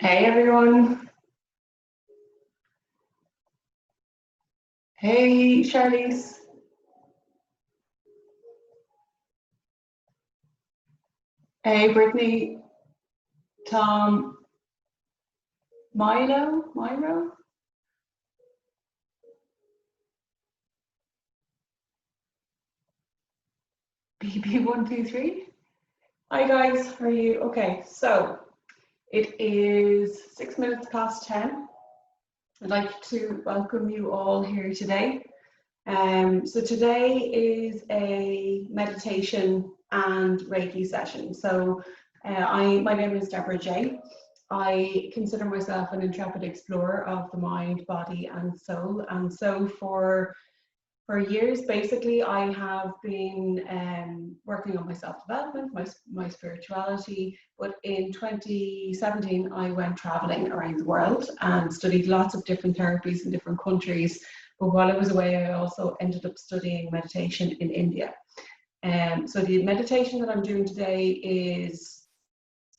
Hey everyone. Hey Charlize. Hey Brittany. Tom. Milo. BB123. Hi guys, how are you? Okay, so it is 6 minutes past 10. I'd like to welcome you all here today. So today is a meditation and Reiki session. So my name is Deborah J. I consider myself an intrepid explorer of the mind, body, and soul. And so for years, basically, I have been working on my self-development, my spirituality. But in 2017, I went traveling around the world and studied lots of different therapies in different countries. But while I was away, I also ended up studying meditation in India. So the meditation that I'm doing today it's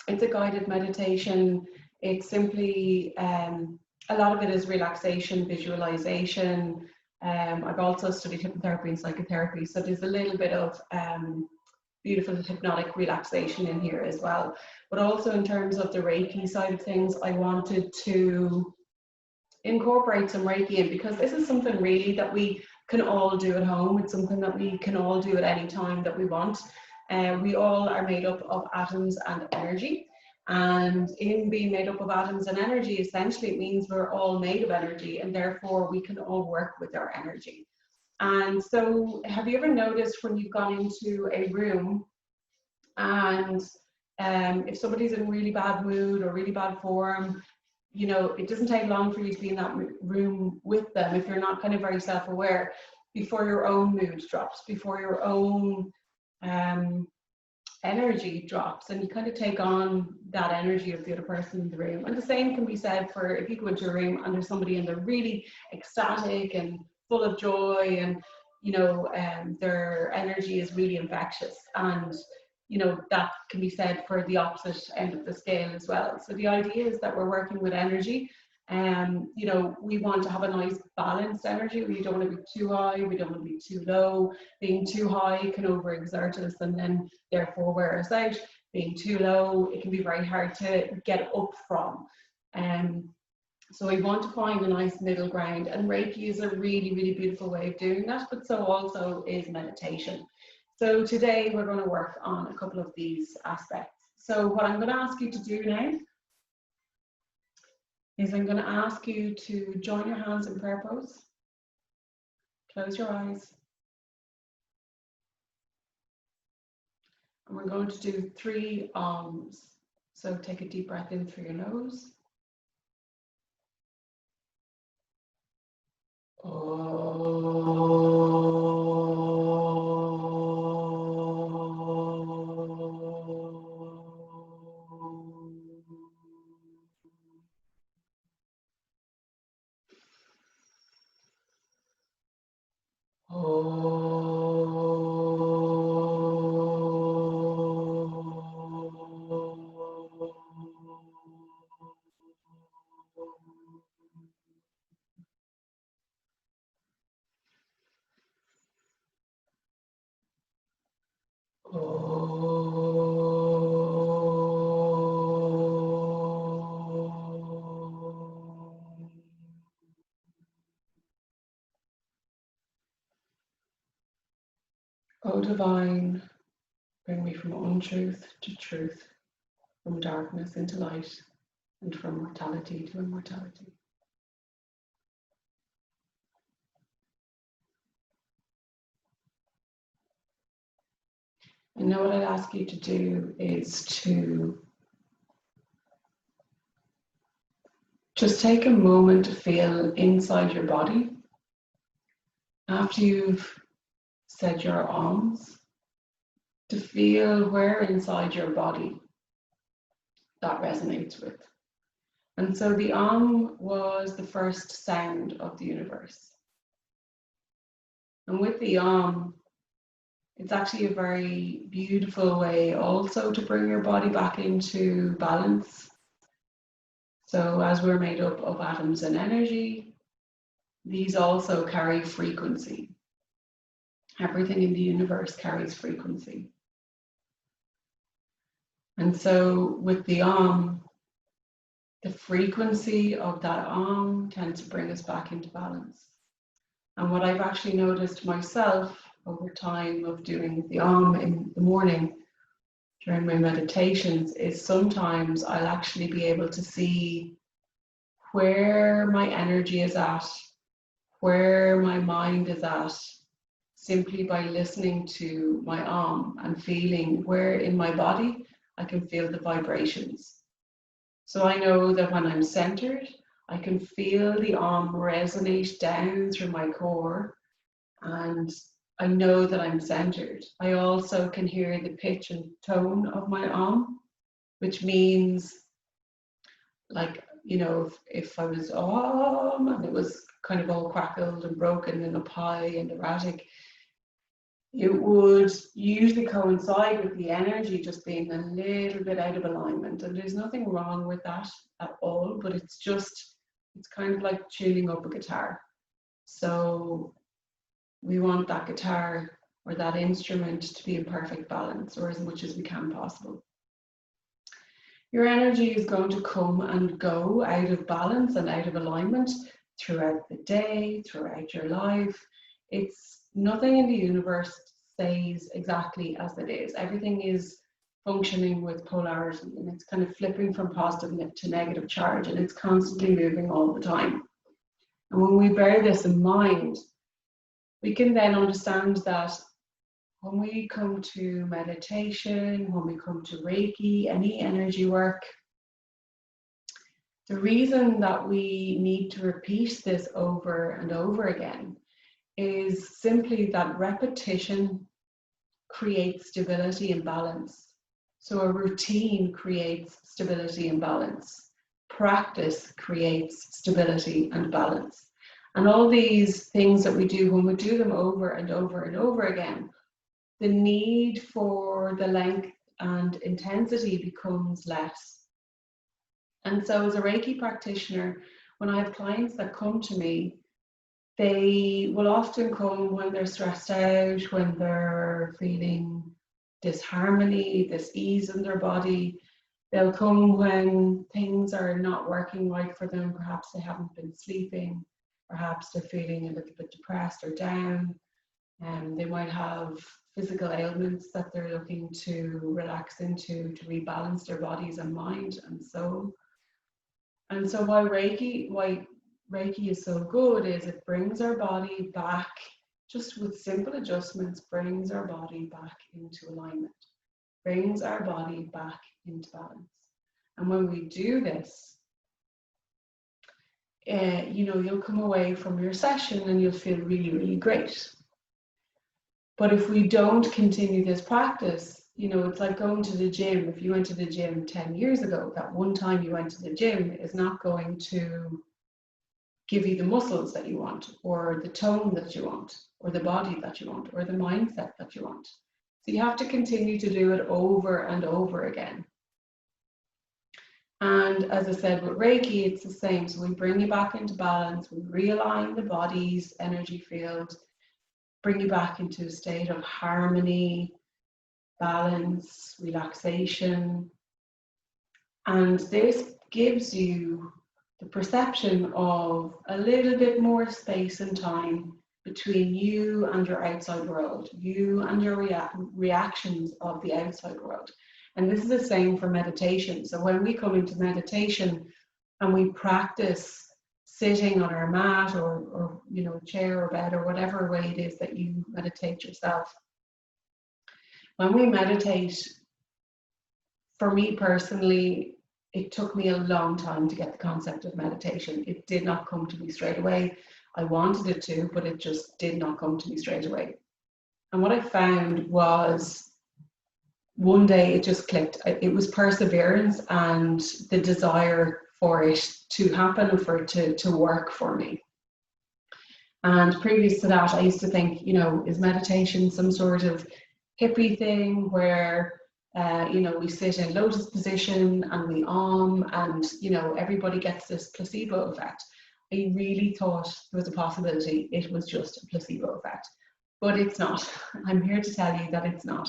a guided meditation. It's simply, a lot of it is relaxation, visualization. I've also studied hypnotherapy and psychotherapy, so there's a little bit of beautiful hypnotic relaxation in here as well. But also in terms of the Reiki side of things, I wanted to incorporate some Reiki in, because this is something really that we can all do at home. It's something that we can all do at any time that we want. We all are made up of atoms and energy. And in being made up of atoms and energy, essentially it means we're all made of energy, and therefore we can all work with our energy. And so have you ever noticed when you've gone into a room and if somebody's in really bad mood or really bad form, you know, it doesn't take long for you to be in that room with them if you're not kind of very self-aware, before your own mood drops, before your own energy drops, and you kind of take on that energy of the other person in the room. And the same can be said for if you go into a room and there's somebody and they're really ecstatic and full of joy, and you know, their energy is really infectious, and you know, that can be said for the opposite end of the scale as well. So the idea is that we're working with energy. You know, we want to have a nice balanced energy. We don't want to be too high, we don't want to be too low. Being too high can overexert us and then therefore wear us out. Being too low, it can be very hard to get up from. So we want to find a nice middle ground, and Reiki is a really, really beautiful way of doing that, but so also is meditation. So today we're going to work on a couple of these aspects. So what I'm going to ask you to do now is I'm going to ask you to join your hands in prayer pose. Close your eyes. And we're going to do 3 Ams. So take a deep breath in through your nose. O divine, bring me from untruth to truth, from darkness into light, and from mortality to immortality. And now what I'd ask you to do is to just take a moment to feel inside your body. After you've said your Ams, to feel where inside your body that resonates with. And so the was the first sound of the universe. And with the it's actually a very beautiful way also to bring your body back into balance. So as we're made up of atoms and energy, these also carry frequency. Everything in the universe carries frequency. And so with the the frequency of that tends to bring us back into balance. And what I've actually noticed myself over time of doing the in the morning during my meditations is sometimes I'll actually be able to see where my energy is at, where my mind is at, simply by listening to my and feeling where in my body I can feel the vibrations. So I know that when I'm centered, I can feel the resonate down through my core, and I know that I'm centered. I also can hear the pitch and tone of my which means, like, you know, if I was and it was kind of all crackled and broken and up high and erratic, it would usually coincide with the energy just being a little bit out of alignment. And there's nothing wrong with that at all, but it's kind of like tuning up a guitar. So we want that guitar or that instrument to be in perfect balance, or as much as we can possible. Your energy is going to come and go out of balance and out of alignment throughout the day, throughout your life. It's nothing in the universe stays exactly as it is. Everything is functioning with polarity, and it's kind of flipping from positive to negative charge, and it's constantly moving all the time. And when we bear this in mind, we can then understand that when we come to meditation, when we come to Reiki, any energy work, the reason that we need to repeat this over and over again is simply that repetition creates stability and balance. So a routine creates stability and balance. Practice creates stability and balance. And all these things that we do, when we do them over and over and over again, the need for the length and intensity becomes less. And so as a Reiki practitioner, when I have clients that come to me, they will often come when they're stressed out, when they're feeling disharmony, dis-ease in their body. They'll come when things are not working right for them. Perhaps they haven't been sleeping. Perhaps they're feeling a little bit depressed or down. They might have physical ailments that they're looking to relax into, to rebalance their bodies and mind and soul. And so why Reiki is so good is it brings our body back, just with simple adjustments, brings our body back into alignment, brings our body back into balance. And when we do this, you know, you'll come away from your session and you'll feel really, really great. But if we don't continue this practice, you know, it's like going to the gym. If you went to the gym 10 years ago, that one time you went to the gym is not going to give you the muscles that you want, or the tone that you want, or the body that you want, or the mindset that you want. So you have to continue to do it over and over again. And as I said, with Reiki, it's the same. So we bring you back into balance, we realign the body's energy field, bring you back into a state of harmony, balance, relaxation. And this gives you the perception of a little bit more space and time between you and your outside world, you and your reactions of the outside world. And this is the same for meditation. So when we come into meditation and we practice sitting on our mat or you know, chair or bed or whatever way it is that you meditate yourself, when we meditate, for me personally, it took me a long time to get the concept of meditation. It did not come to me straight away. I wanted it to, but it just did not come to me straight away. And what I found was one day it just clicked. It was perseverance and the desire for it to happen and for it to work for me. And previous to that, I used to think, you know, is meditation some sort of hippie thing where You know, we sit in lotus position and we and, you know, everybody gets this placebo effect. I really thought there was a possibility it was just a placebo effect, but it's not. I'm here to tell you that it's not.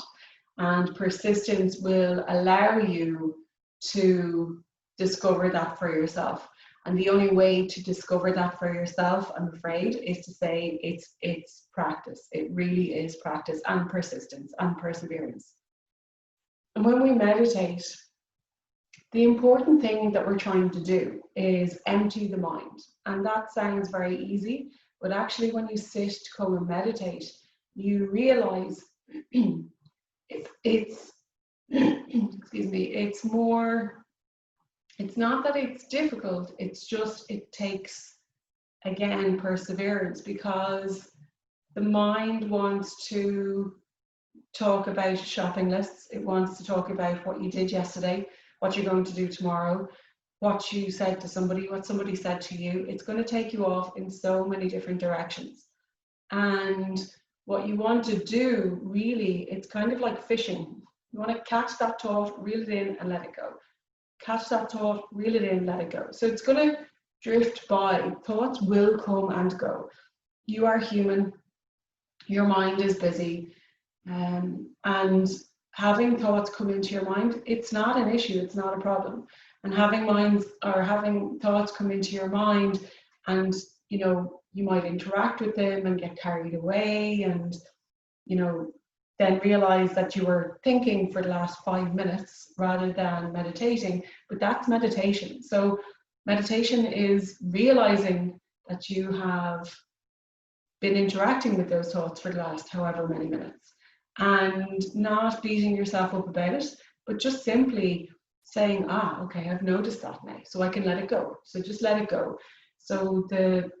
And persistence will allow you to discover that for yourself. And the only way to discover that for yourself, I'm afraid, is to say it's practice. It really is practice and persistence and perseverance. And when we meditate, the important thing that we're trying to do is empty the mind. And that sounds very easy, but actually when you sit to come and meditate, you realize it's excuse me, it's not that it's difficult, it's just it takes, again, perseverance, because the mind wants to talk about shopping lists. It wants to talk about what you did yesterday, what you're going to do tomorrow, what you said to somebody, what somebody said to you. It's going to take you off in so many different directions. And what you want to do, really, it's kind of like fishing. You want to catch that thought, reel it in and let it go. Catch that thought, reel it in, let it go. So it's going to drift by. Thoughts will come and go. You are human. Your mind is busy. And having thoughts come into your mind, it's not an issue, it's not a problem. And having thoughts come into your mind, and you know, you might interact with them and get carried away, and you know, then realize that you were thinking for the last 5 minutes rather than meditating. But that's meditation. So meditation is realizing that you have been interacting with those thoughts for the last however many minutes, and not beating yourself up about it, but just simply saying, okay, I've noticed that now, so I can let it go. So just let it go. So the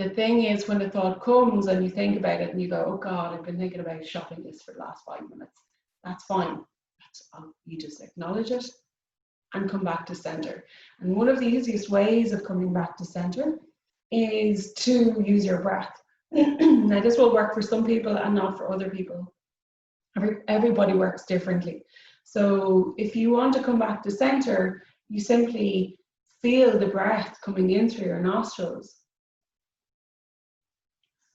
thing is, when a thought comes and you think about it and you go, oh God, I've been thinking about shopping list for the last 5 minutes. That's fine. You just acknowledge it and come back to center. And one of the easiest ways of coming back to center is to use your breath. Now, this will work for some people and not for other people. Everybody works differently. So if you want to come back to center, you simply feel the breath coming in through your nostrils,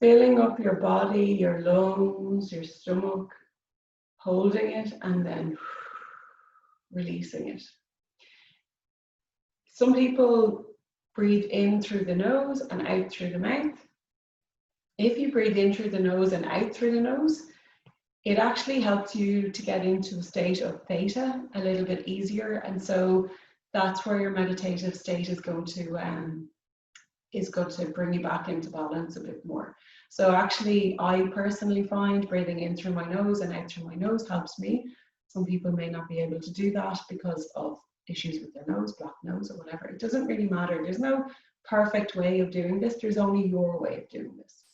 filling up your body, your lungs, your stomach, holding it and then releasing it. Some people breathe in through the nose and out through the mouth. If you breathe in through the nose and out through the nose, it actually helps you to get into a state of theta a little bit easier. And so that's where your meditative state is going to bring you back into balance a bit more. So actually, I personally find breathing in through my nose and out through my nose helps me. Some people may not be able to do that because of issues with their nose, blocked nose or whatever. It doesn't really matter. There's no perfect way of doing this. There's only your way of doing this.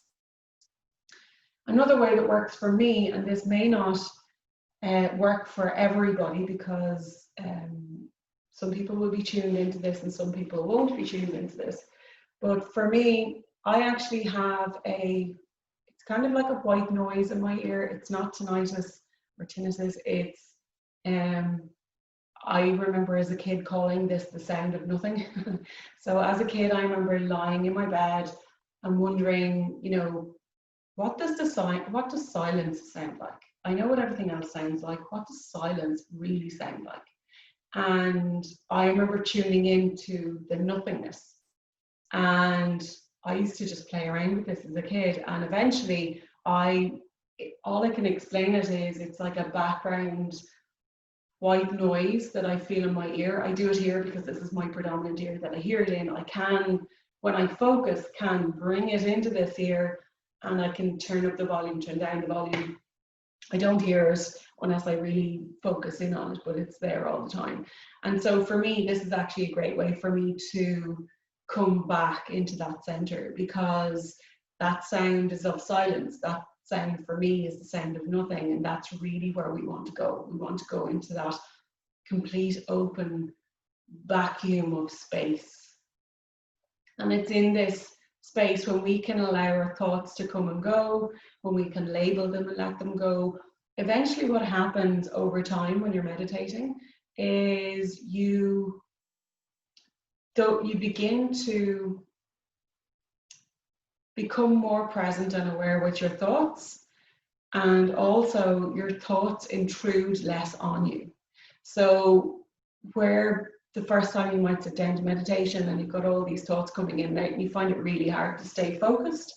Another way that works for me, and this may not work for everybody, because some people will be tuned into this and some people won't be tuned into this. But for me, I actually have it's kind of like a white noise in my ear. It's not tinnitus or tinnitus. It's, I remember as a kid calling this the sound of nothing. So as a kid, I remember lying in my bed and wondering, you know, what does silence sound like? I know what everything else sounds like. What does silence really sound like? And I remember tuning into the nothingness. And I used to just play around with this as a kid. And eventually, all I can explain it is, it's like a background white noise that I feel in my ear. I do it here because this is my predominant ear that I hear it in. I can, when I focus, can bring it into this ear, and I can turn up the volume, turn down the volume. I don't hear it unless I really focus in on it, but it's there all the time. And so for me, this is actually a great way for me to come back into that center, because that sound is of silence. That sound for me is the sound of nothing, and that's really where we want to go. We want to go into that complete open vacuum of space. And it's in this space when we can allow our thoughts to come and go, when we can label them and let them go, eventually what happens over time when you're meditating is you begin to become more present and aware with your thoughts, and also your thoughts intrude less on you. So where the first time you might sit down to meditation and you've got all these thoughts coming in and you find it really hard to stay focused,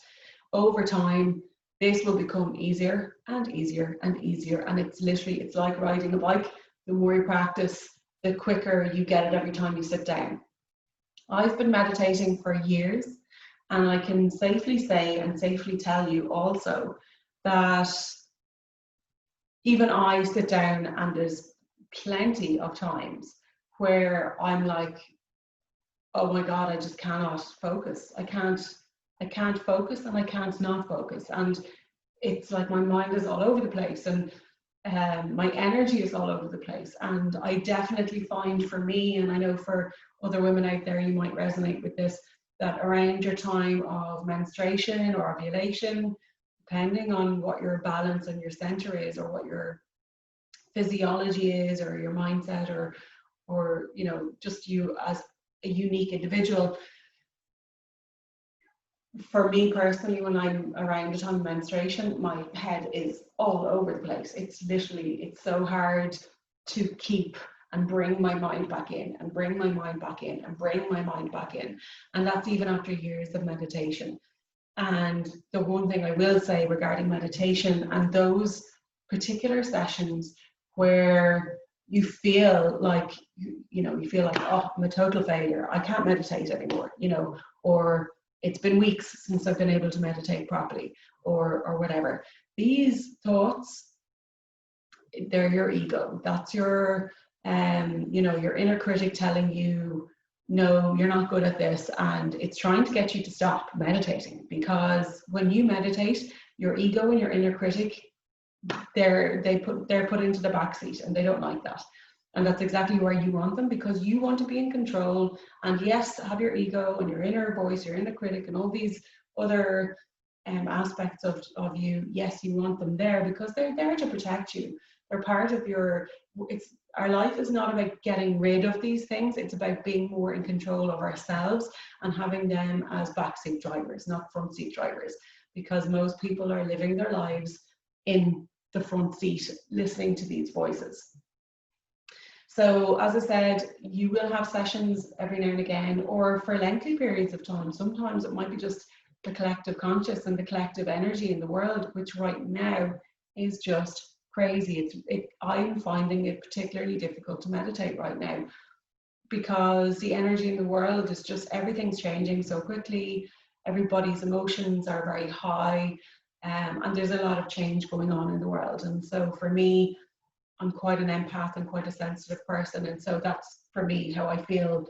over time this will become easier and easier and easier. And it's literally, it's like riding a bike. The more you practice, the quicker you get it every time you sit down. I've been meditating for years, and I can safely say and safely tell you also that even I sit down and there's plenty of times where I'm like, oh my God, I just cannot focus. I can't focus, and I can't not focus. And it's like my mind is all over the place, and my energy is all over the place. And I definitely find for me, and I know for other women out there, you might resonate with this, that around your time of menstruation or ovulation, depending on what your balance and your center is, or what your physiology is, or your mindset, or you know, just you as a unique individual. For me personally, when I'm around the time of menstruation, my head is all over the place. It's literally, it's so hard to keep and bring my mind back in, and bring my mind back in, and bring my mind back in. And that's even after years of meditation. And the one thing I will say regarding meditation and those particular sessions where you feel like, you feel like, oh, I'm a total failure, I can't meditate anymore, or it's been weeks since I've been able to meditate properly, or whatever. These thoughts, they're your ego. That's your, your inner critic telling you, no, you're not good at this, and it's trying to get you to stop meditating. Because when you meditate, your ego and your inner critic, they're put into the backseat, and they don't like that. And that's exactly where you want them, because you want to be in control. And yes, have your ego and your inner voice, your inner critic, and all these other aspects of you. Yes, you want them there because they're there to protect you. They're part of your, our life is not about getting rid of these things. It's about being more in control of ourselves and having them as backseat drivers, not front seat drivers, because most people are living their lives in the front seat, listening to these voices. So as I said, you will have sessions every now and again, or for lengthy periods of time. Sometimes it might be just the collective conscious and the collective energy in the world, which right now is just crazy. I'm finding it particularly difficult to meditate right now, because the energy in the world is just, everything's changing so quickly. Everybody's emotions are very high, and there's a lot of change going on in the world. And so for me, I'm quite an empath and quite a sensitive person, and so that's for me how I feel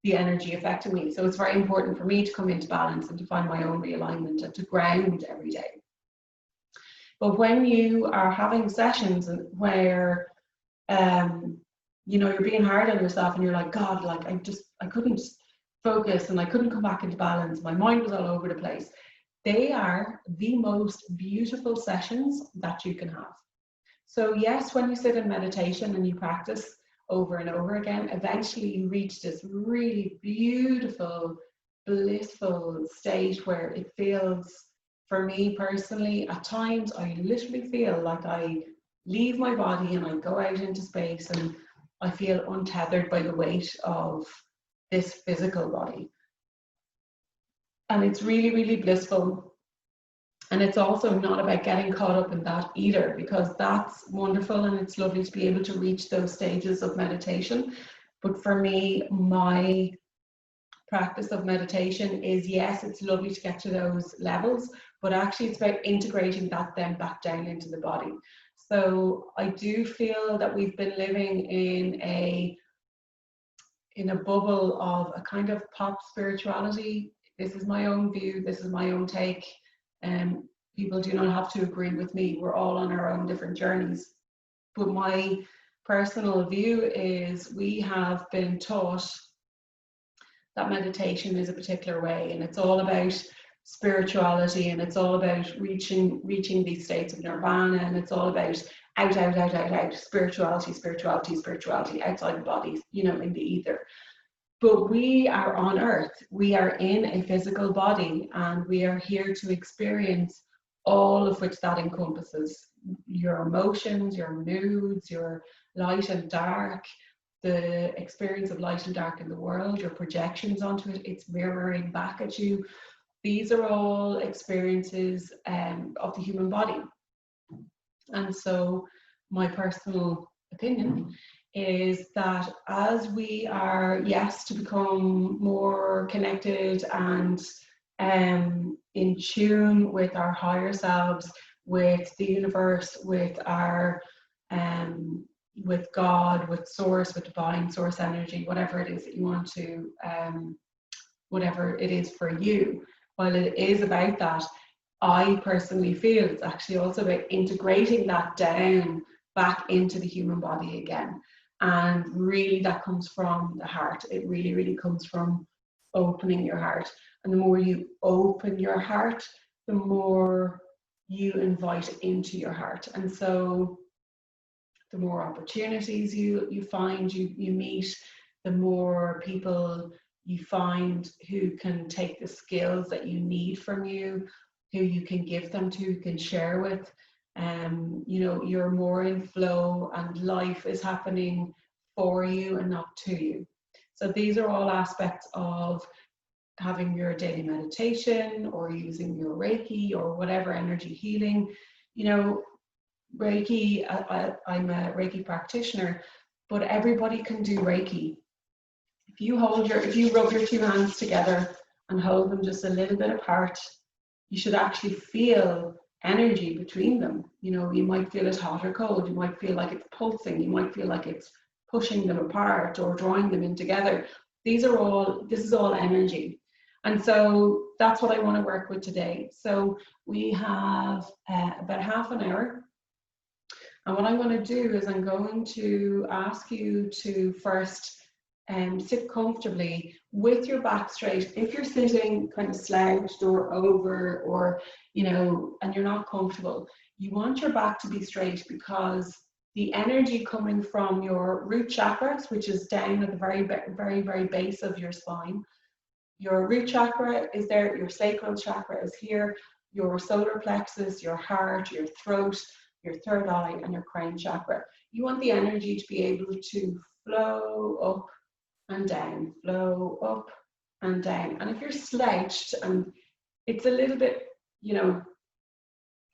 the energy affecting me. So it's very important for me to come into balance and to find my own realignment and to ground every day. But when you are having sessions where you're being hard on yourself and you're like, God, like I couldn't focus and I couldn't come back into balance, my mind was all over the place, they are the most beautiful sessions that you can have. So yes, when you sit in meditation and you practice over and over again, eventually you reach this really beautiful, blissful state where it feels, for me personally, at times I literally feel like I leave my body and I go out into space, and I feel untethered by the weight of this physical body. And it's really, really blissful. And it's also not about getting caught up in that either, because that's wonderful and it's lovely to be able to reach those stages of meditation. But for me, my practice of meditation is, yes, it's lovely to get to those levels, but actually it's about integrating that then back down into the body. So I do feel that we've been living in a bubble of a kind of pop spirituality. This is my own view, this is my own take. People do not have to agree with me. We're all on our own different journeys. But my personal view is we have been taught that meditation is a particular way, and it's all about spirituality, and it's all about reaching these states of nirvana, and it's all about out, out, out, out, out, spirituality, spirituality, spirituality, outside the body, you know, in the ether. But we are on earth, we are in a physical body, and we are here to experience all of which that encompasses: your emotions, your moods, your light and dark, the experience of light and dark in the world, your projections onto it, it's mirroring back at you. These are all experiences of the human body. And so my personal opinion is that as we are, yes, to become more connected and in tune with our higher selves, with the universe, with our with God, with source, with divine source energy, whatever it is that you want to, whatever it is for you, while it is about that, I personally feel it's actually also about integrating that down back into the human body again. And really that comes from the heart. It really, really comes from opening your heart. And the more you open your heart, the more you invite into your heart. And so the more opportunities you find, you meet, the more people you find who can take the skills that you need from you, who you can give them to, who can share with. You know, you're more in flow and life is happening for you and not to you. So these are all aspects of having your daily meditation or using your Reiki or whatever energy healing. You know, Reiki, I'm a Reiki practitioner, but everybody can do Reiki. If you rub your two hands together and hold them just a little bit apart, you should actually feel energy between them. You know, you might feel it hot or cold, you might feel like it's pulsing, you might feel like it's pushing them apart or drawing them in together. This is all energy. And so that's what I want to work with today. So we have about half an hour. And what I'm going to do is I'm going to ask you to first sit comfortably with your back straight. If you're sitting kind of slouched or over, or, you know, and you're not comfortable, you want your back to be straight, because the energy coming from your root chakras, which is down at the very, very, very base of your spine. Your root chakra is there, your sacral chakra is here, your solar plexus, your heart, your throat, your third eye, and your crown chakra. You want the energy to be able to flow up and down, flow up and down. And if you're slouched and it's a little bit, you know,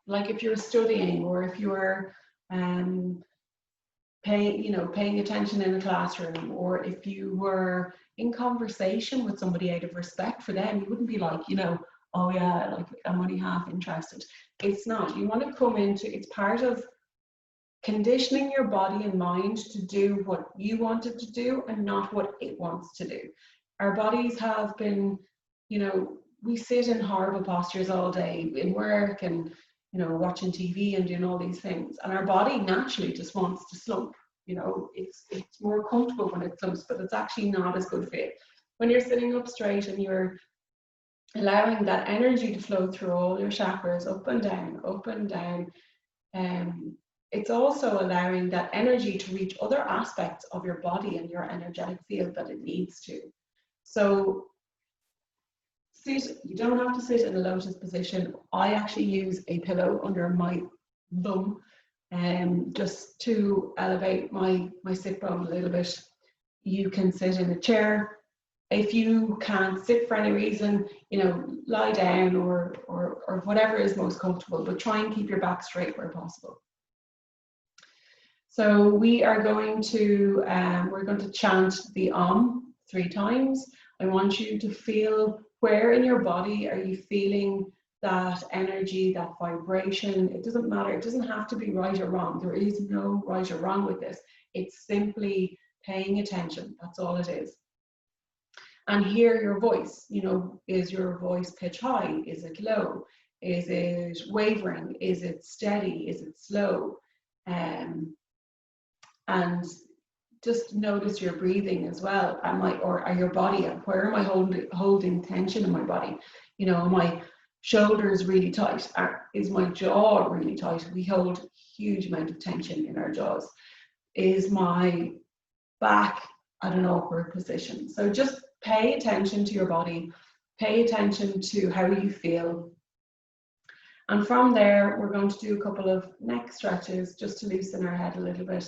like if you're studying, or if you're paying attention in a classroom, or if you were in conversation with somebody out of respect for them, you wouldn't be like, you know, oh yeah, like I'm only half interested. It's not. You want to come into, it's part of conditioning your body and mind to do what you want it to do and not what it wants to do. Our bodies have been, you know, we sit in horrible postures all day in work and, you know, watching TV and doing all these things, and our body naturally just wants to slump. You know, it's more comfortable when it slumps, but it's actually not as good for you. When you're sitting up straight and you're allowing that energy to flow through all your chakras, up and down, up and down, it's also allowing that energy to reach other aspects of your body and your energetic field that it needs to. So sit, you don't have to sit in a lotus position. I actually use a pillow under my bum just to elevate my sit bone a little bit. You can sit in a chair. If you can't sit for any reason, you know, lie down or whatever is most comfortable, but try and keep your back straight where possible. So we are going to, we're going to chant the Om 3 times. I want you to feel where in your body are you feeling that energy, that vibration. It doesn't matter. It doesn't have to be right or wrong. There is no right or wrong with this. It's simply paying attention. That's all it is. And hear your voice. You know, is your voice pitch high? Is it low? Is it wavering? Is it steady? Is it slow? And just notice your breathing as well. Or your body, where am I holding tension in my body? You know, am I shoulders really tight? Is my jaw really tight? We hold huge amount of tension in our jaws. Is my back at an awkward position? So just pay attention to your body, pay attention to how you feel. And from there, we're going to do a couple of neck stretches just to loosen our head a little bit.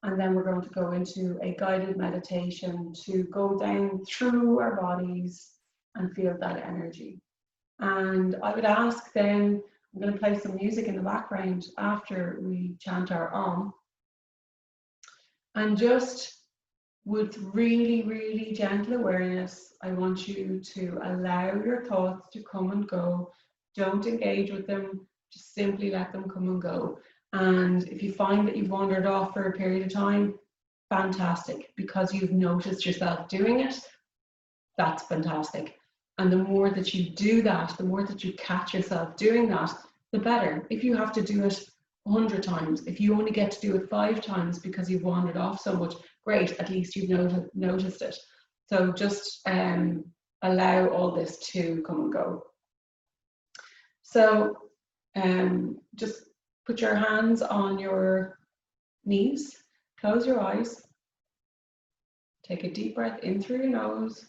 And then we're going to go into a guided meditation to go down through our bodies and feel that energy. And I would ask then, I'm going to play some music in the background after we chant our Om. And just with really, really gentle awareness, I want you to allow your thoughts to come and go. Don't engage with them, just simply let them come and go. And if you find that you've wandered off for a period of time, fantastic, because you've noticed yourself doing it, that's fantastic. And the more that you do that, the more that you catch yourself doing that, the better. If you have to do it 100 times, if you only get to do it 5 times because you've wandered off so much, great, at least you've noticed it. So just allow all this to come and go. So just put your hands on your knees, close your eyes, take a deep breath in through your nose,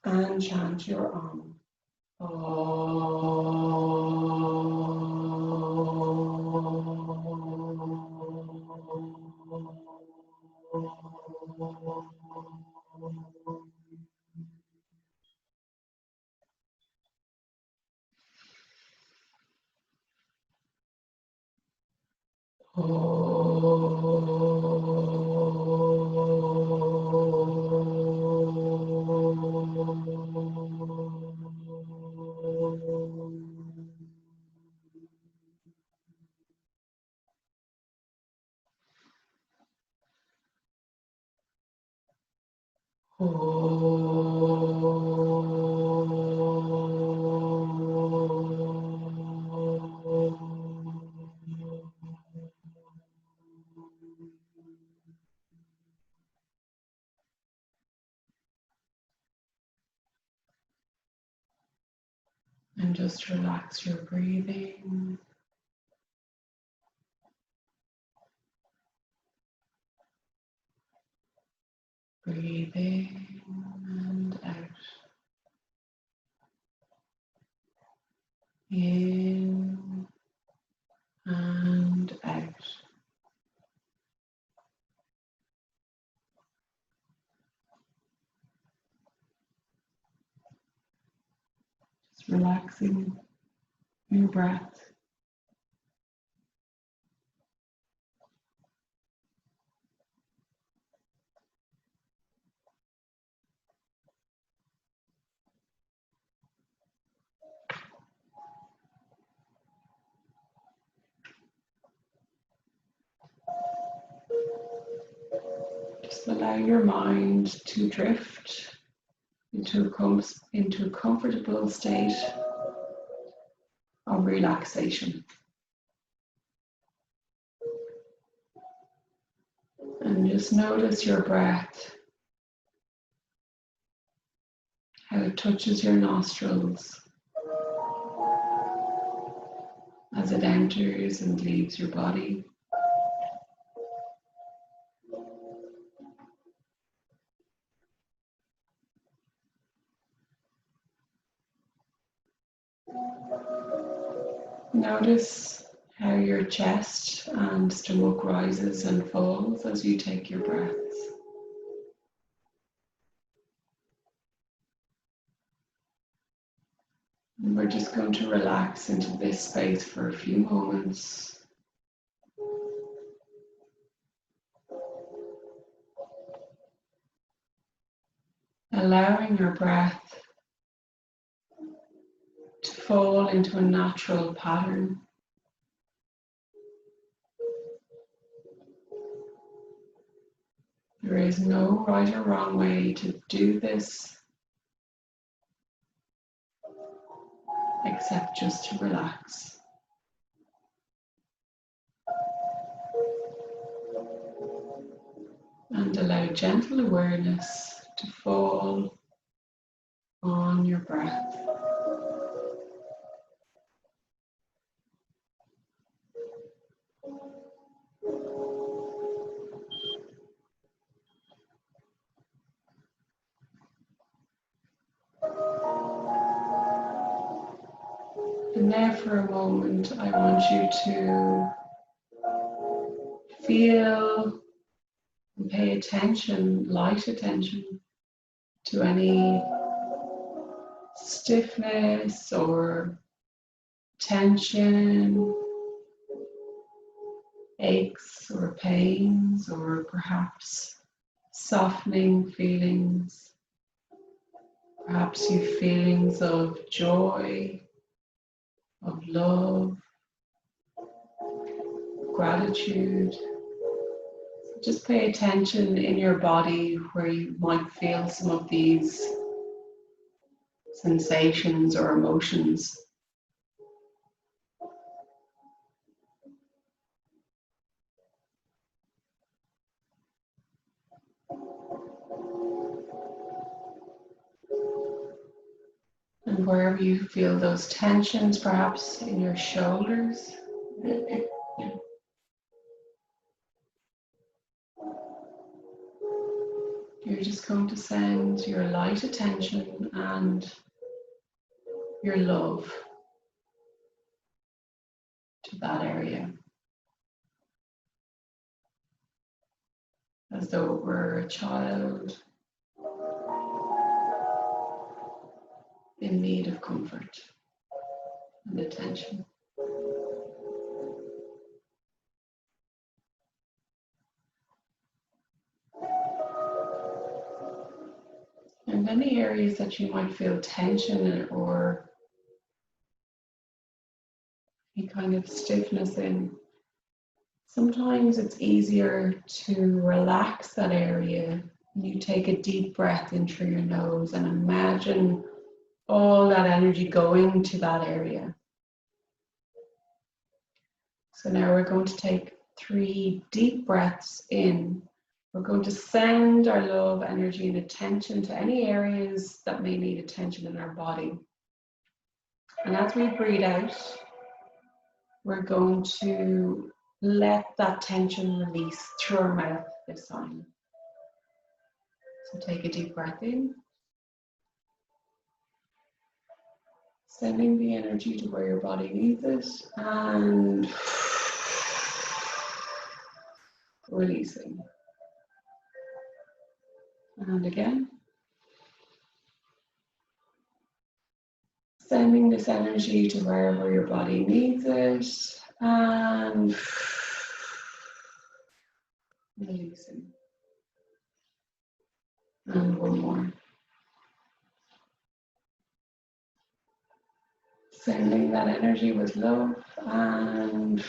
and chant your Om. And just relax your breathing. Breathe in and out. In and out. Just relaxing your breath. Just allow your mind to drift into a comfortable state of relaxation. And just notice your breath, how it touches your nostrils as it enters and leaves your body. Notice how your chest and stomach rises and falls as you take your breaths. And we're just going to relax into this space for a few moments. Allowing your breath to fall into a natural pattern. There is no right or wrong way to do this, except just to relax. And allow gentle awareness to fall on your breath. And now for a moment, I want you to feel and pay attention, light attention to any stiffness or tension, aches or pains, or perhaps softening feelings. Perhaps you feelings of joy, of love, gratitude. Just pay attention in your body where you might feel some of these sensations or emotions. And wherever you feel those tensions, perhaps in your shoulders, you're just going to send your light attention and your love to that area, as though it were a child in need of comfort and attention. And any areas that you might feel tension or any kind of stiffness in, sometimes it's easier to relax that area. You take a deep breath in through your nose and imagine all that energy going to that area. So now we're going to take 3 deep breaths in. We're going to send our love, energy, and attention to any areas that may need attention in our body. And as we breathe out, we're going to let that tension release through our mouth this time. So take a deep breath in, sending the energy to where your body needs it, and releasing. And again, sending this energy to wherever your body needs it, and releasing. And one more. Sending that energy with love and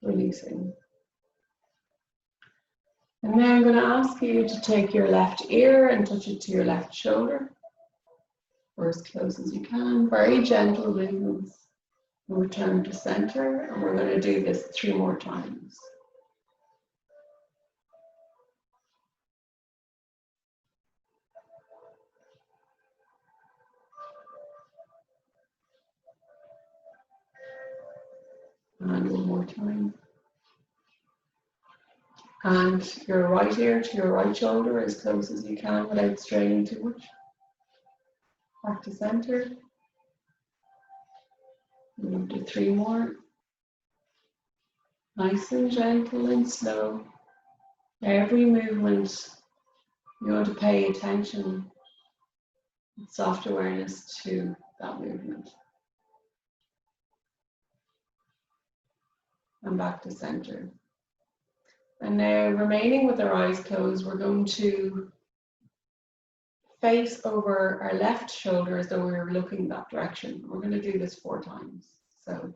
releasing. And now I'm going to ask you to take your left ear and touch it to your left shoulder, or as close as you can. Very gentle movements. We'll return to center, and we're going to do this 3 more times. And one more time. And your right ear to your right shoulder as close as you can without straining too much. Back to center. We'll do 3 more. Nice and gentle and slow. Every movement, you want to pay attention, soft awareness to that movement. And back to center. And now, remaining with our eyes closed, we're going to face over our left shoulder as though we were looking that direction. We're going to do this 4 times. So,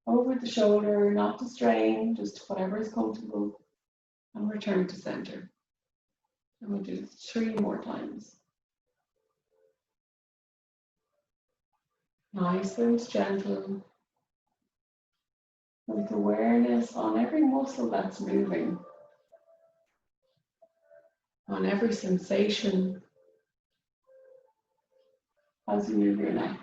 over the shoulder, not to strain, just whatever is comfortable, and return to center. And we'll do 3 more times. Nice and gentle, with awareness on every muscle that's moving. on every sensation as you move your neck.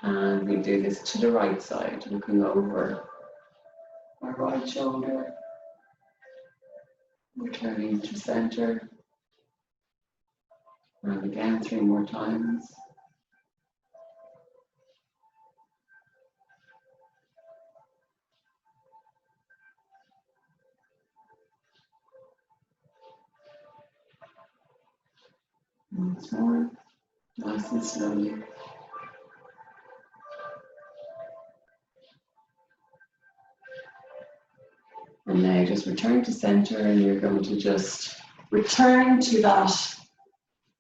And we do this to the right side, looking over our right shoulder, returning to center. And again, 3 more times. Once more, nice and slowly. And now just return to center, and you're going to just return to that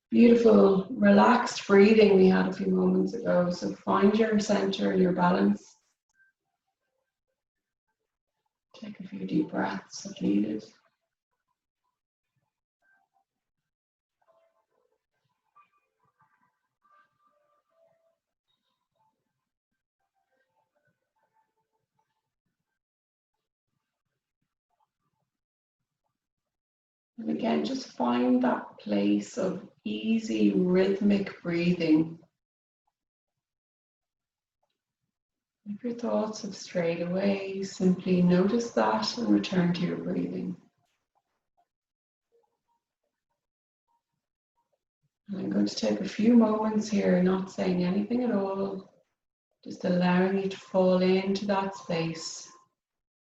beautiful, relaxed breathing we had a few moments ago. So find your center and your balance. Take a few deep breaths if needed. And again, just find that place of easy, rhythmic breathing. If your thoughts have strayed away, simply notice that and return to your breathing. And I'm going to take a few moments here, not saying anything at all, just allowing you to fall into that space.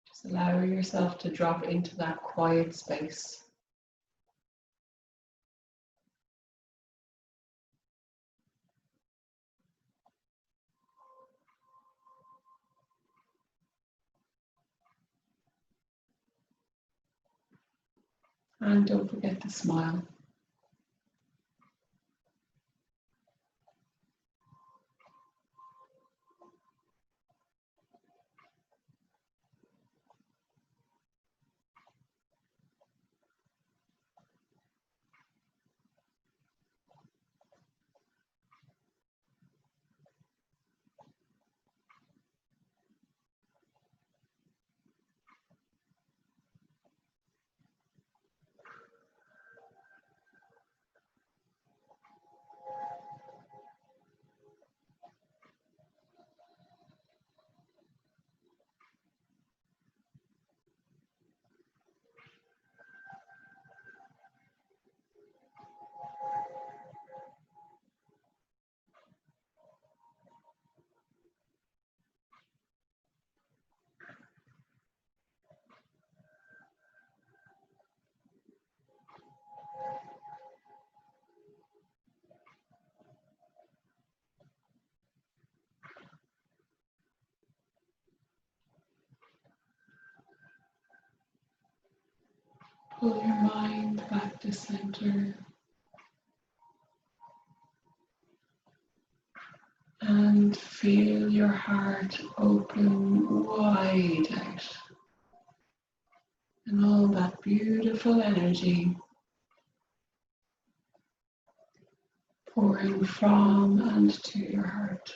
Just allow yourself to drop into that quiet space. And don't forget to smile. Pull your mind back to center. And feel your heart open wide out. And all that beautiful energy pouring from and to your heart.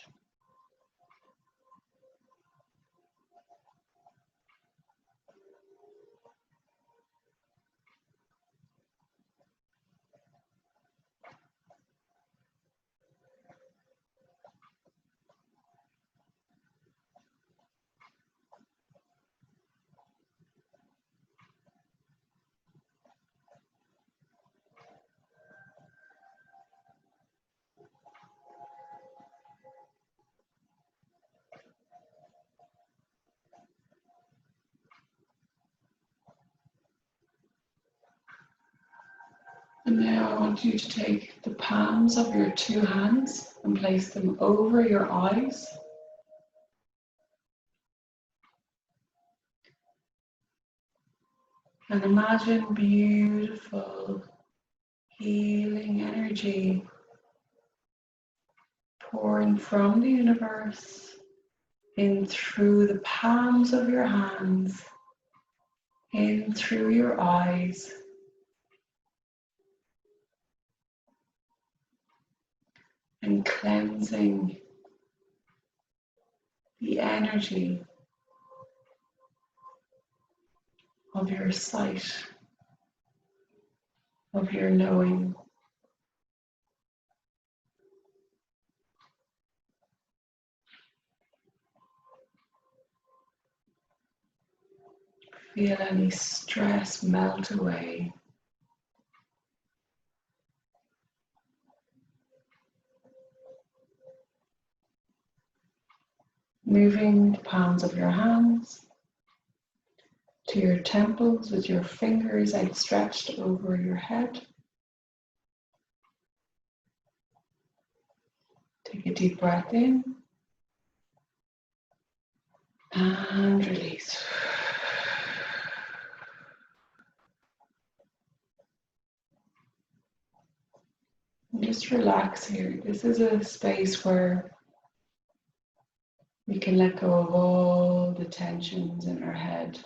And now I want you to take the palms of your 2 hands and place them over your eyes. And imagine beautiful healing energy pouring from the universe in through the palms of your hands, in through your eyes, and cleansing the energy of your sight of your knowing. Feel any stress melt away. Moving the palms of your hands to your temples with your fingers outstretched over your head. Take a deep breath in and release. And just relax here. This is a space where we can let go of all the tensions in our head,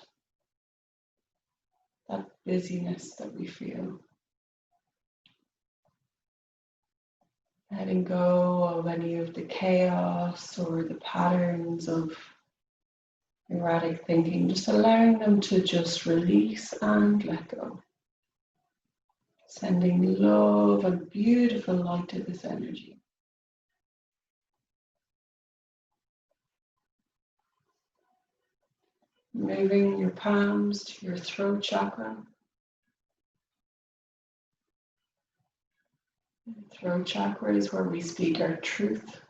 that busyness that we feel. Letting go of any of the chaos or the patterns of erratic thinking, just allowing them to just release and let go. Sending love and beautiful light to this energy. Moving your palms to your throat chakra. The throat chakra is where we speak our truth.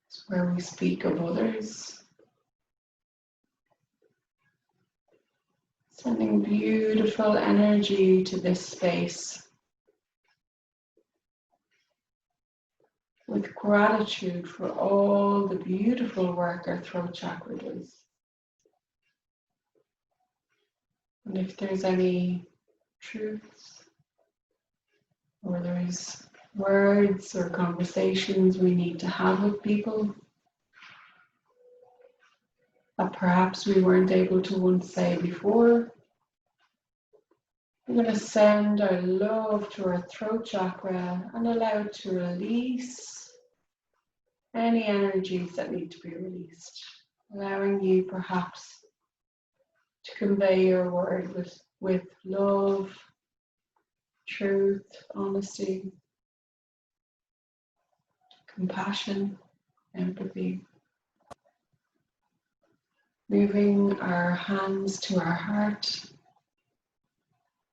It's where we speak of others. Sending beautiful energy to this space with gratitude for all the beautiful work our throat chakra does. And if there's any truths or there's words or conversations we need to have with people that perhaps we weren't able to once say before, we're going to send our love to our throat chakra and allow it to release any energies that need to be released, allowing you perhaps to convey your word with love, truth, honesty, compassion, empathy. Moving our hands to our heart.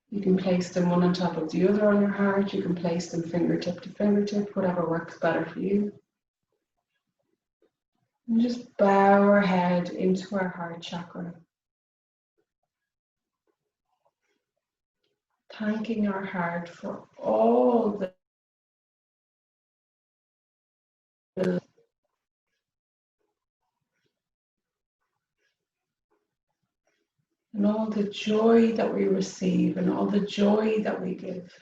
You can place them one on top of the other on your heart. You can place them fingertip to fingertip, whatever works better for you. And just bow our head into our heart chakra. Thanking our heart for all the and all the joy that we receive and all the joy that we give.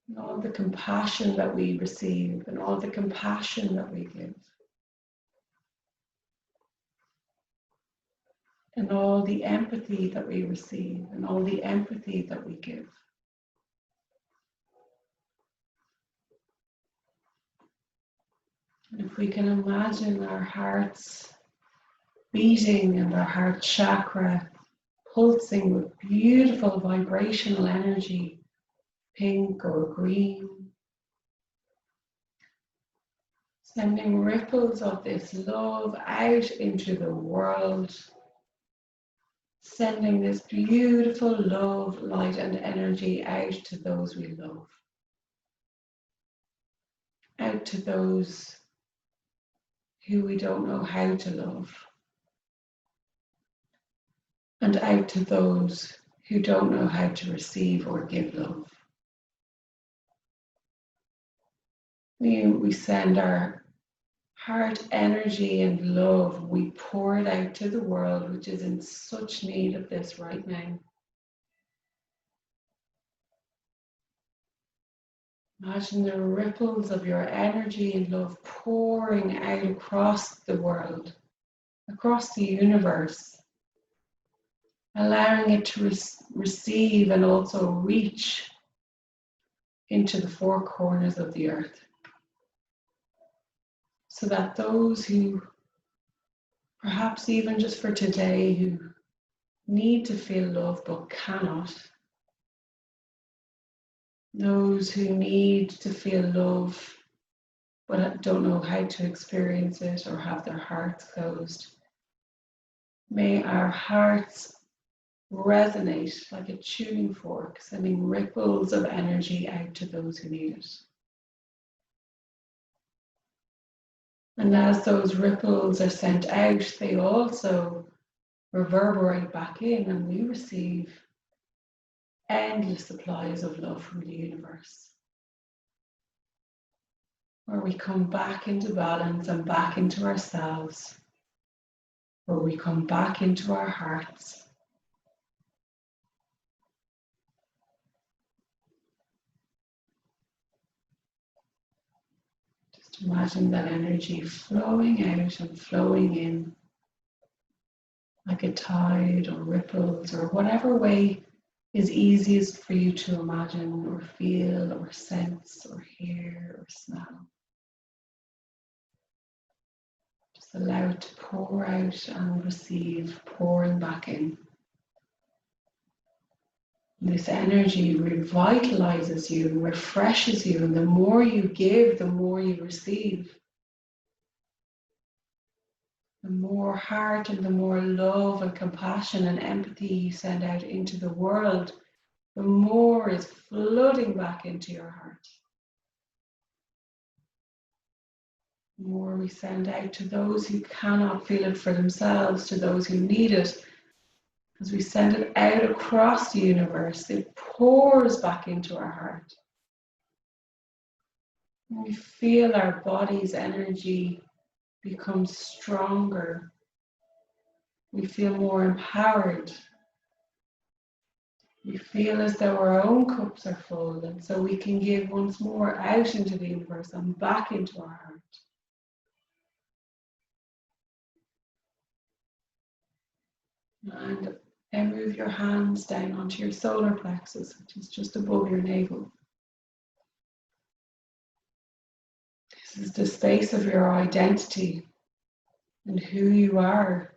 And all the compassion that we receive and all the compassion that we give. And all the empathy that we receive and all the empathy that we give. And if we can imagine our hearts beating and our heart chakra pulsing with beautiful vibrational energy, pink or green, sending ripples of this love out into the world, sending this beautiful love, light and energy out to those we love, out to those who we don't know how to love, and out to those who don't know how to receive or give love. We send our heart energy and love, we pour it out to the world, which is in such need of this right now. Imagine the ripples of your energy and love pouring out across the world, across the universe, allowing it to receive and also reach into the four corners of the earth. So that those who perhaps even just for today, who need to feel love but cannot. Those who need to feel love but don't know how to experience it or have their hearts closed. May our hearts resonate like a tuning fork, sending ripples of energy out to those who need it. And as those ripples are sent out, they also reverberate back in, and we receive endless supplies of love from the universe, where we come back into balance and back into ourselves, where we come back into our hearts. Just imagine that energy flowing out and flowing in like a tide or ripples or whatever way is easiest for you to imagine or feel or sense or hear or smell. Just allow it to pour out and receive, pouring back in. This energy revitalizes you and refreshes you, and the more you give, the more you receive. The more heart and the more love and compassion and empathy you send out into the world, the more is flooding back into your heart. The more we send out to those who cannot feel it for themselves, to those who need it, as we send it out across the universe, it pours back into our heart. And we feel our body's energy become stronger. We feel more empowered. We feel as though our own cups are full, and so we can give once more out into the universe and back into our heart. And then move your hands down onto your solar plexus, which is just above your navel. This is the space of your identity and who you are.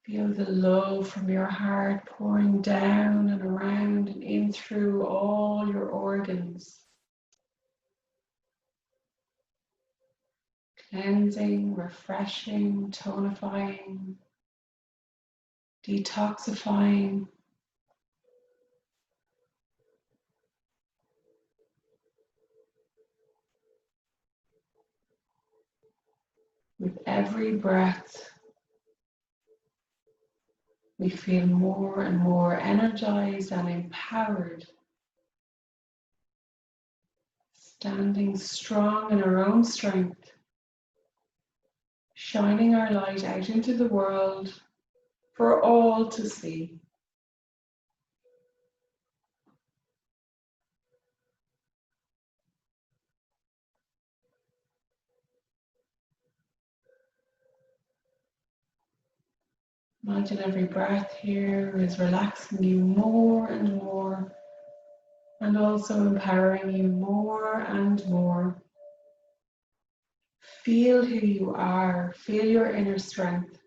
Feel the love from your heart pouring down and around and in through all your organs. Cleansing, refreshing, tonifying, detoxifying. With every breath, we feel more and more energized and empowered, standing strong in our own strength, shining our light out into the world for all to see. Imagine every breath here is relaxing you more and more, and also empowering you more and more. Feel who you are, feel your inner strength.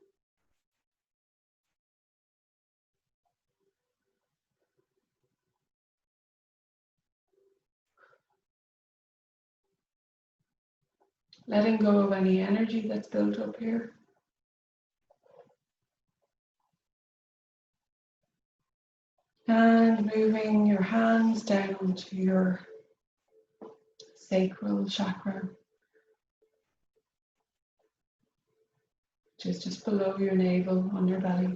Letting go of any energy that's built up here. And moving your hands down to your sacral chakra, which is just below your navel on your belly.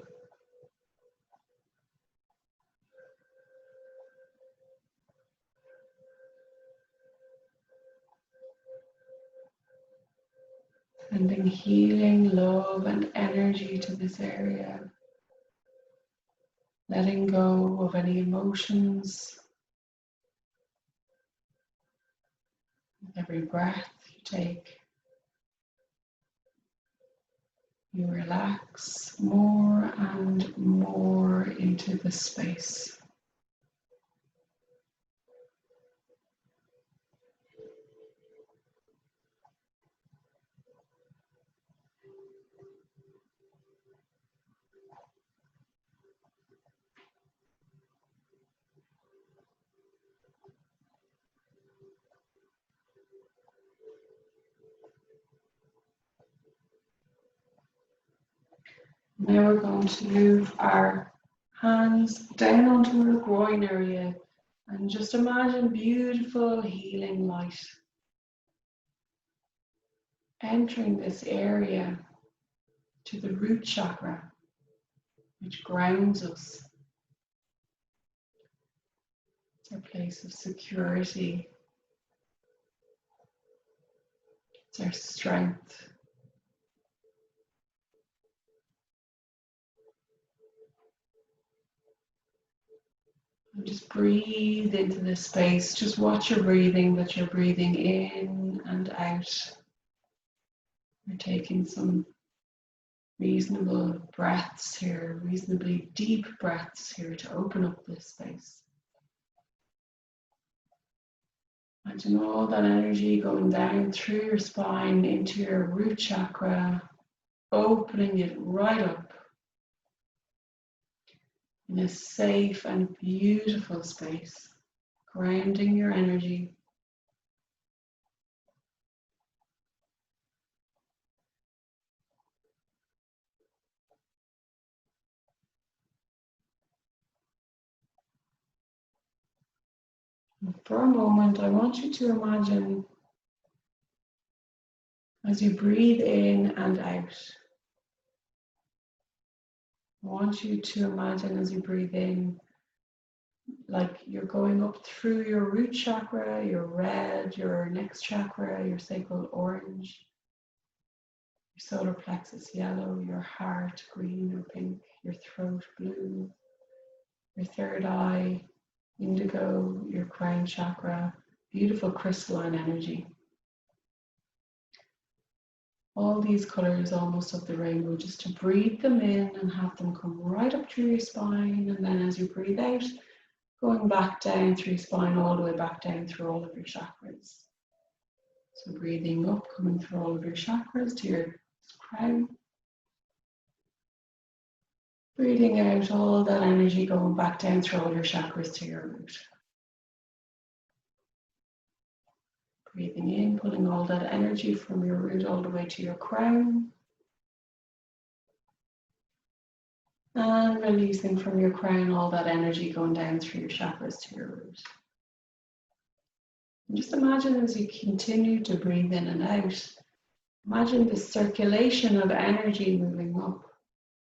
Sending healing, love, and energy to this area. Letting go of any emotions. With every breath you take, you relax more and more into the space. Now we're going to move our hands down onto the groin area and just imagine beautiful healing light entering this area to the root chakra, which grounds us. It's our place of security. It's our strength. And just breathe into this space. Just watch your breathing, that you're breathing in and out. We're taking some reasonable breaths here, reasonably deep breaths here to open up this space. Imagine all that energy going down through your spine into your root chakra, opening it right up in a safe and beautiful space, grounding your energy. And for a moment, I want you to imagine as you breathe in and out. I want you to imagine as you breathe in, like you're going up through your root chakra, your red, your next chakra, your sacral orange, your solar plexus yellow, your heart green or pink, your throat blue, your third eye indigo, your crown chakra, beautiful crystalline energy. All these colors almost of the rainbow, just to breathe them in and have them come right up through your spine, and then as you breathe out, going back down through your spine, all the way back down through all of your chakras. So breathing up, coming through all of your chakras to your crown. Breathing out all that energy going back down through all your chakras to your root. Breathing in, pulling all that energy from your root all the way to your crown. And releasing from your crown all that energy going down through your chakras to your root. And just imagine as you continue to breathe in and out, imagine the circulation of energy moving up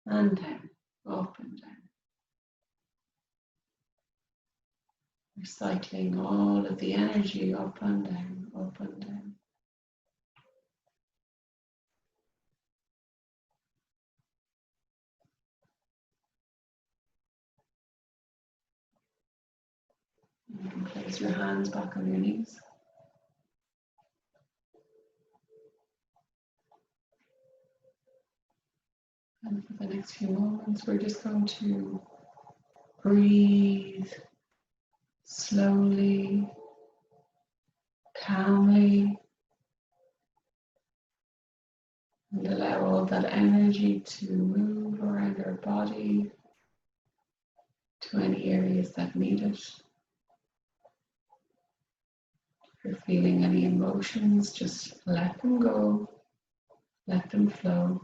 and down, up and down. Recycling all of the energy up and down, up and down. You can place your hands back on your knees. And for the next few moments, we're just going to breathe slowly, calmly, and allow all that energy to move around our body to any areas that need it. If you're feeling any emotions, just let them go, let them flow.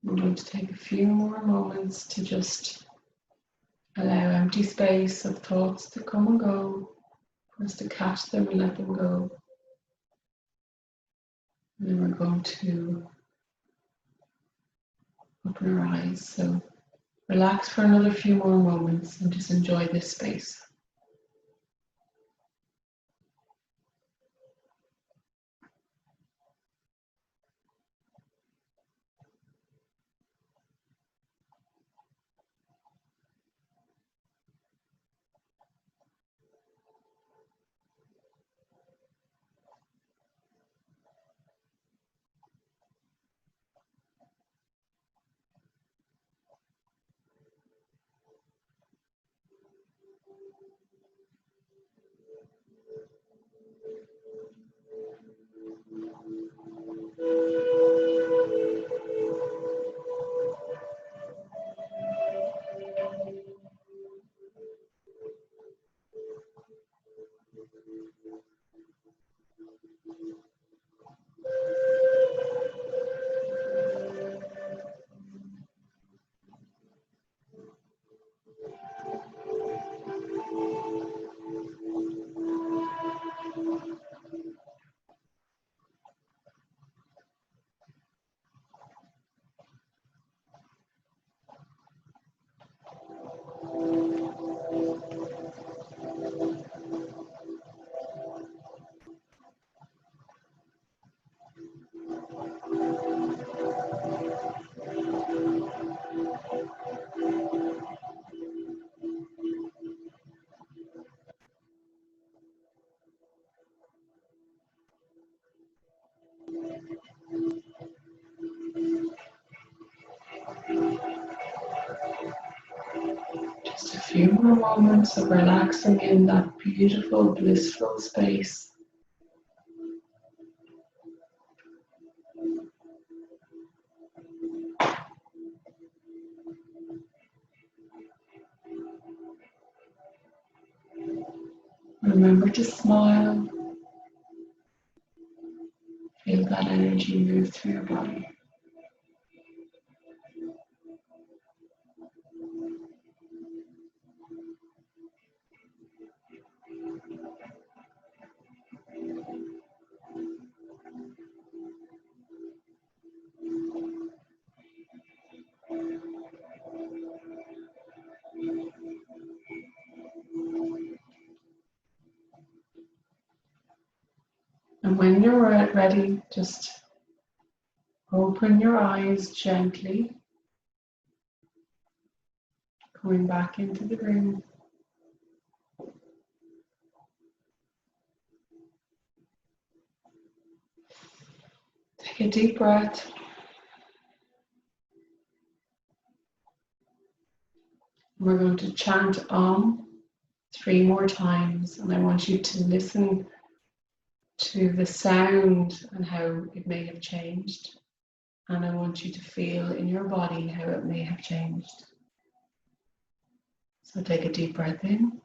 I'm going to take a few more moments to just allow empty space of thoughts to come and go, for us to catch them and let them go. And then we're going to open our eyes. So relax for another few more moments and just enjoy this space. few more moments of relaxing in that beautiful, blissful space. Remember to smile. Feel that energy move through your body. And when you're ready, just open your eyes gently, coming back into the room. Take a deep breath. We're going to chant Om 3 more times, and I want you to listen to the sound and how it may have changed. And I want you to feel in your body how it may have changed. So take a deep breath in.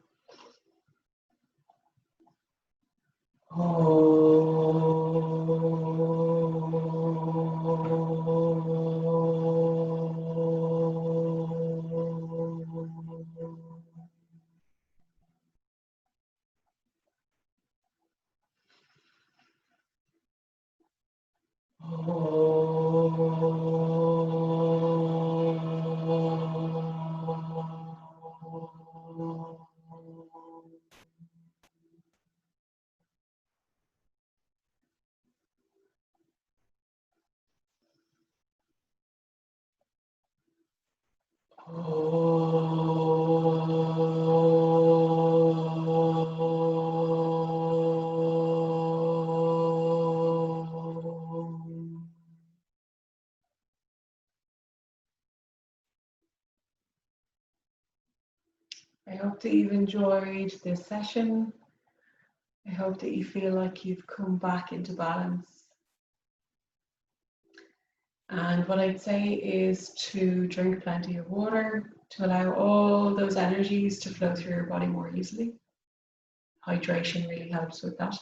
I hope that you've enjoyed this session. I hope that you feel like you've come back into balance. And what I'd say is to drink plenty of water to allow all those energies to flow through your body more easily. Hydration really helps with that.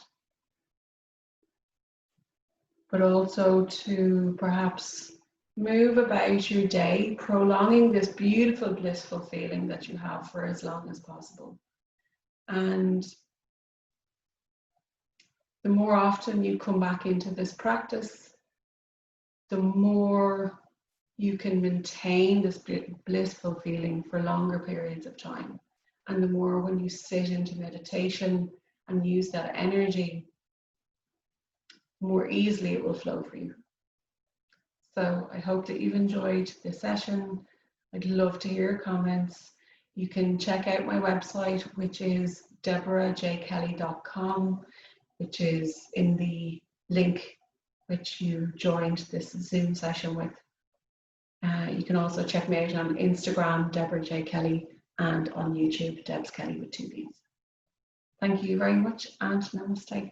But also to perhaps move about your day, prolonging this beautiful, blissful feeling that you have for as long as possible. And the more often you come back into this practice, the more you can maintain this blissful feeling for longer periods of time. And the more when you sit into meditation and use that energy, more easily it will flow for you. So I hope that you've enjoyed this session. I'd love to hear your comments. You can check out my website, which is deborahjkelly.com, which is in the link which you joined this Zoom session with. You can also check me out on Instagram, Deborah J. Kelly, and on YouTube, Debs Kelly with 2 B's. Thank you very much, and namaste.